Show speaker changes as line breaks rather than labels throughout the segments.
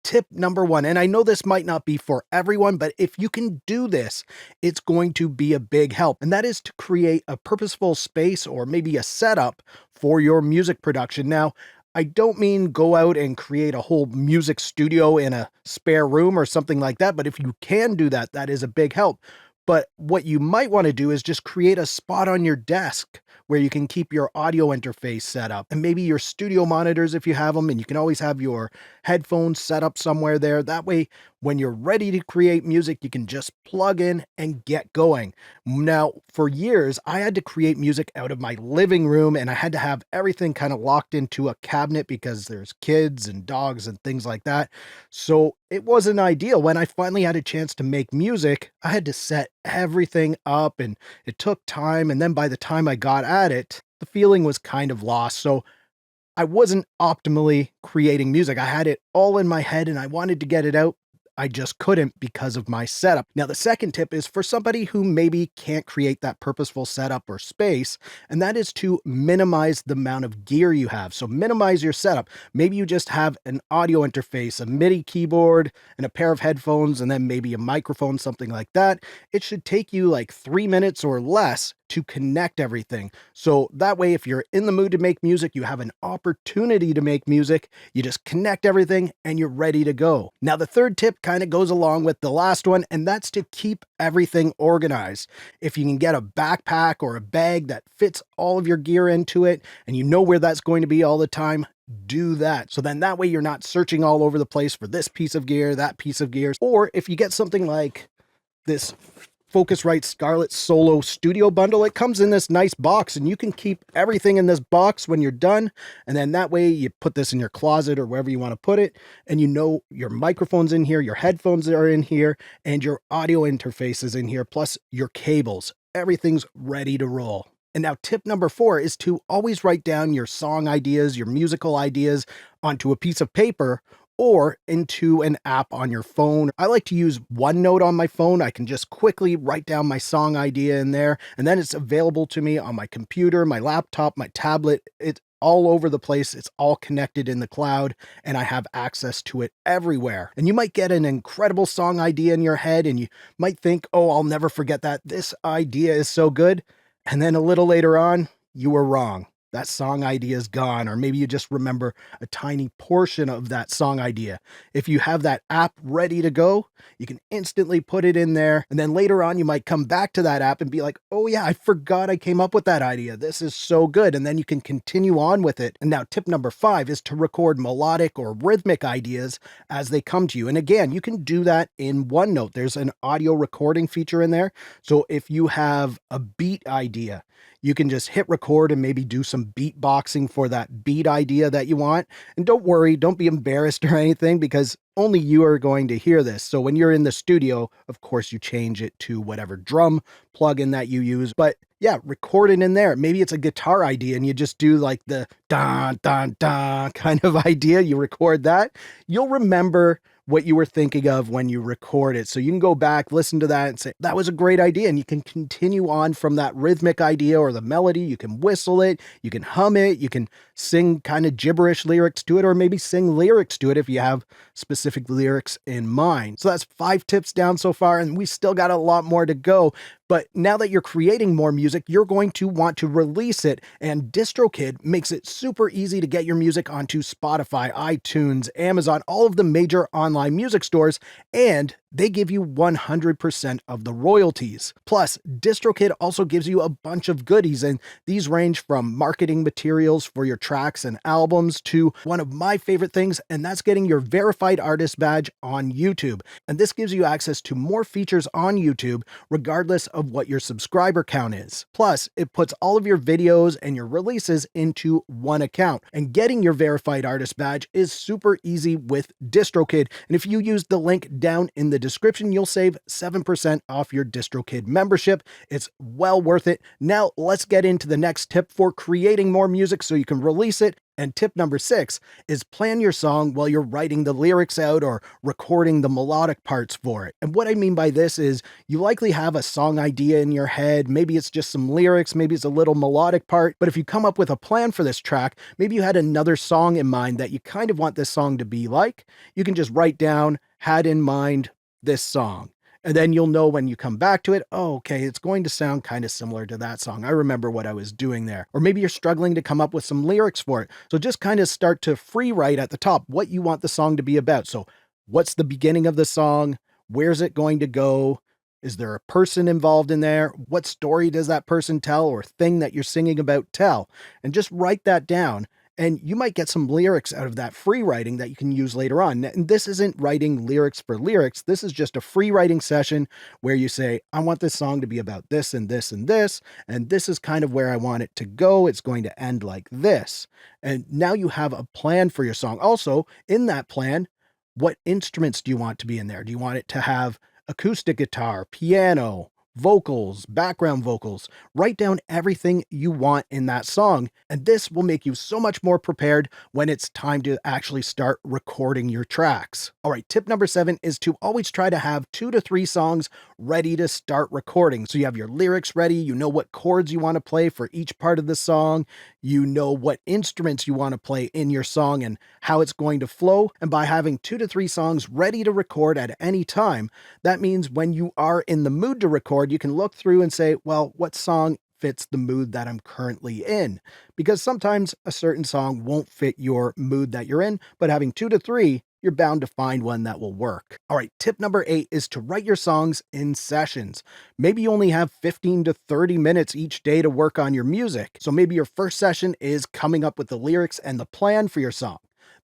tip number one, and I know this might not be for everyone, but if you can do this, it's going to be a big help. And that is to create a purposeful space or maybe a setup for your music production. Now, I don't mean go out and create a whole music studio in a spare room or something like that, but if you can do that, that is a big help. But what you might want to do is just create a spot on your desk where you can keep your audio interface set up and maybe your studio monitors if you have them, and you can always have your headphones set up somewhere there. That way, when you're ready to create music, you can just plug in and get going. Now, for years, I had to create music out of my living room and I had to have everything kind of locked into a cabinet because there's kids and dogs and things like that. So it wasn't ideal. When I finally had a chance to make music, I had to set everything up and it took time. And then by the time I got at it, the feeling was kind of lost. So I wasn't optimally creating music. I had it all in my head and I wanted to get it out. I just couldn't because of my setup. Now, the second tip is for somebody who maybe can't create that purposeful setup or space, and that is to minimize the amount of gear you have. So minimize your setup. Maybe you just have an audio interface, a MIDI keyboard, and a pair of headphones, and then maybe a microphone, something like that. It should take you like 3 minutes or less to connect everything. So that way, if you're in the mood to make music, you have an opportunity to make music, you just connect everything and you're ready to go. Now, the third tip kind of goes along with the last one, and that's to keep everything organized. If you can get a backpack or a bag that fits all of your gear into it and you know where that's going to be all the time, do that. So then that way you're not searching all over the place for this piece of gear, that piece of gear. Or if you get something like this Focusrite Scarlett Solo Studio Bundle, it comes in this nice box and you can keep everything in this box when you're done. And then that way you put this in your closet or wherever you want to put it. And you know your microphone's in here, your headphones are in here, and your audio interface is in here, plus your cables. Everything's ready to roll. And now tip number 4 is to always write down your song ideas, your musical ideas onto a piece of paper or into an app on your phone. I like to use OneNote on my phone. I can just quickly write down my song idea in there, and then it's available to me on my computer, my laptop, my tablet. It's all over the place. It's all connected in the cloud, and I have access to it everywhere. And you might get an incredible song idea in your head, and you might think, oh, I'll never forget that. This idea is so good. And then a little later on, you were wrong. That song idea is gone, or maybe you just remember a tiny portion of that song idea. If you have that app ready to go, you can instantly put it in there. And then later on, you might come back to that app and be like, oh yeah, I forgot I came up with that idea. This is so good. And then you can continue on with it. And now tip number 5 is to record melodic or rhythmic ideas as they come to you. And again, you can do that in OneNote. There's an audio recording feature in there. So if you have a beat idea, you can just hit record and maybe do some beatboxing for that beat idea that you want. And don't worry, don't be embarrassed or anything, because only you are going to hear this. So when you're in the studio, of course, you change it to whatever drum plugin that you use. But yeah, record it in there. Maybe it's a guitar idea and you just do like the dun, dun, dun kind of idea. You record that. You'll remember what you were thinking of when you record it. So you can go back, listen to that and say, that was a great idea. And you can continue on from that rhythmic idea or the melody. You can whistle it, you can hum it, you can sing kind of gibberish lyrics to it, or maybe sing lyrics to it if you have specific lyrics in mind. So that's 5 tips down so far, and we still got a lot more to go. But now that you're creating more music, you're going to want to release it, and DistroKid makes it super easy to get your music onto Spotify, iTunes, Amazon, all of the major online music stores, and they give you 100% of the royalties. Plus, DistroKid also gives you a bunch of goodies, and these range from marketing materials for your tracks and albums to one of my favorite things, and that's getting your verified artist badge on YouTube. And this gives you access to more features on YouTube, regardless of what your subscriber count is. Plus, it puts all of your videos and your releases into one account. And getting your verified artist badge is super easy with DistroKid. And if you use the link down in the description, you'll save 7% off your DistroKid membership. It's well worth it. Now, let's get into the next tip for creating more music so you can release it And tip number 6 is plan your song while you're writing the lyrics out or recording the melodic parts for it. And what I mean by this is you likely have a song idea in your head. Maybe it's just some lyrics, maybe it's a little melodic part. But if you come up with a plan for this track, maybe you had another song in mind that you kind of want this song to be like, you can just write down, had in mind this song. And then you'll know when you come back to it, oh, okay, it's going to sound kind of similar to that song. I remember what I was doing there. Or maybe you're struggling to come up with some lyrics for it. So just kind of start to free write at the top what you want the song to be about. So what's the beginning of the song? Where's it going to go? Is there a person involved in there? What story does that person tell or thing that you're singing about tell? And just write that down. And you might get some lyrics out of that free writing that you can use later on. And this isn't writing lyrics for lyrics. This is just a free writing session where you say, I want this song to be about this and this and this. And this is kind of where I want it to go. It's going to end like this. And now you have a plan for your song. Also, in that plan, what instruments do you want to be in there? Do you want it to have acoustic guitar, piano, vocals, background vocals? Write down everything you want in that song, and this will make you so much more prepared when it's time to actually start recording your tracks. All right, tip number 7 is to always try to have 2 to 3 songs ready to start recording. So you have your lyrics ready, you know what chords you want to play for each part of the song, you know what instruments you want to play in your song and how it's going to flow. And by having 2 to 3 songs ready to record at any time, that means when you are in the mood to record, you can look through and say, well, what song fits the mood that I'm currently in? Because sometimes a certain song won't fit your mood that you're in, but having 2 to 3, you're bound to find one that will work. All right, tip number 8 is to write your songs in sessions. Maybe you only have 15 to 30 minutes each day to work on your music. So maybe your first session is coming up with the lyrics and the plan for your song.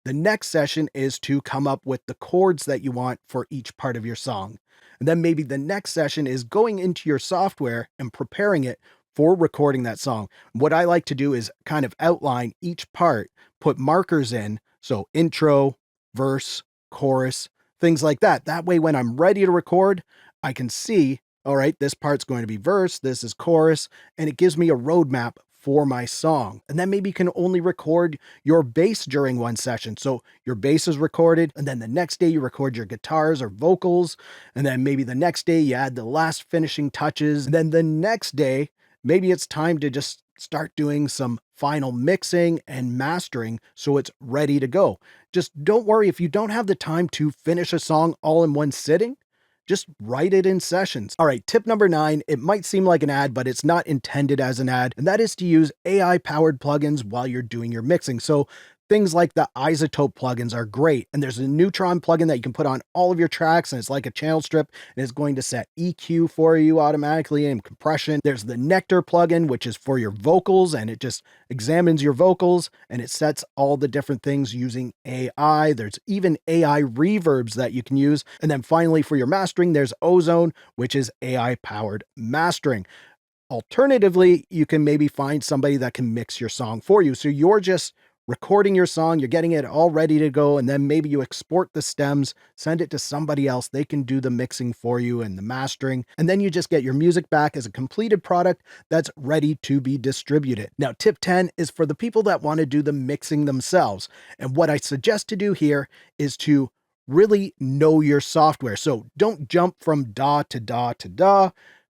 The next session is to come up with the chords that you want for each part of your song. And then maybe the next session is going into your software and preparing it for recording that song. What I like to do is kind of outline each part, put markers in, so intro, verse, chorus, things like that. That way, when I'm ready to record, I can see, all right, this part's going to be verse, this is chorus, and it gives me a roadmap for my song. And then maybe you can only record your bass during one session. So your bass is recorded, and then the next day you record your guitars or vocals, and then maybe the next day you add the last finishing touches, and then the next day, maybe it's time to just start doing some final mixing and mastering so it's ready to go. Just don't worry if you don't have the time to finish a song all in one sitting. Just write it in sessions. All right, tip number 9, it might seem like an ad, but it's not intended as an ad, and that is to use AI-powered plugins while you're doing your mixing. So things like the Isotope plugins are great, and there's a Neutron plugin that you can put on all of your tracks, and it's like a channel strip, and it's going to set EQ for you automatically and compression. There's the Nectar plugin, which is for your vocals, and it just examines your vocals, and it sets all the different things using AI. There's even AI reverbs that you can use. And then finally, for your mastering, there's Ozone, which is AI-powered mastering. Alternatively, you can maybe find somebody that can mix your song for you. So you're just recording your song, you're getting it all ready to go, and then maybe you export the stems, send it to somebody else. They can do the mixing for you and the mastering, and then you just get your music back as a completed product that's ready to be distributed. Now, tip 10 is for the people that want to do the mixing themselves. And what I suggest to do here is to really know your software. So don't jump from DAW to DAW to DAW.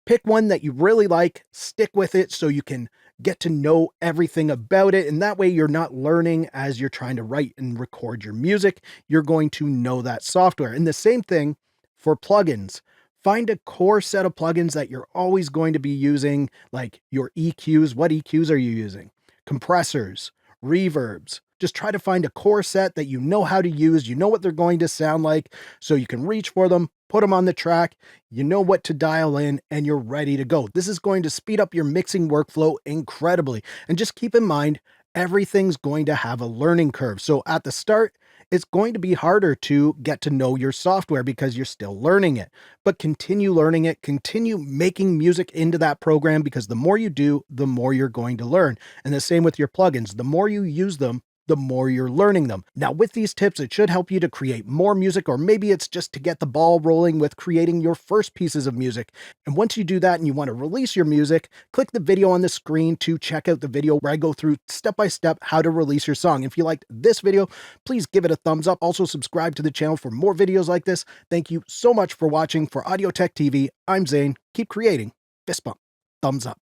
Pick one that you really like, stick with it so you can get to know everything about it. And that way you're not learning as you're trying to write and record your music. You're going to know that software. And the same thing for plugins. Find a core set of plugins that you're always going to be using, like your EQs. What EQs are you using? Compressors, reverbs. Just try to find a core set that you know how to use, you know what they're going to sound like, so you can reach for them, put them on the track, you know what to dial in, and you're ready to go. This is going to speed up your mixing workflow incredibly. And just keep in mind, everything's going to have a learning curve. So at the start, it's going to be harder to get to know your software because you're still learning it. But continue learning it, continue making music into that program, because the more you do, the more you're going to learn. And the same with your plugins. The more you use them, the more you're learning them. Now, with these tips, it should help you to create more music, or maybe it's just to get the ball rolling with creating your first pieces of music. And once you do that and you want to release your music, click the video on the screen to check out the video where I go through step by step how to release your song. If you liked this video, please give it a thumbs up. Also, subscribe to the channel for more videos like this. Thank you so much for watching. For Audio Tech TV, I'm Zane. Keep creating. Fist bump. Thumbs up.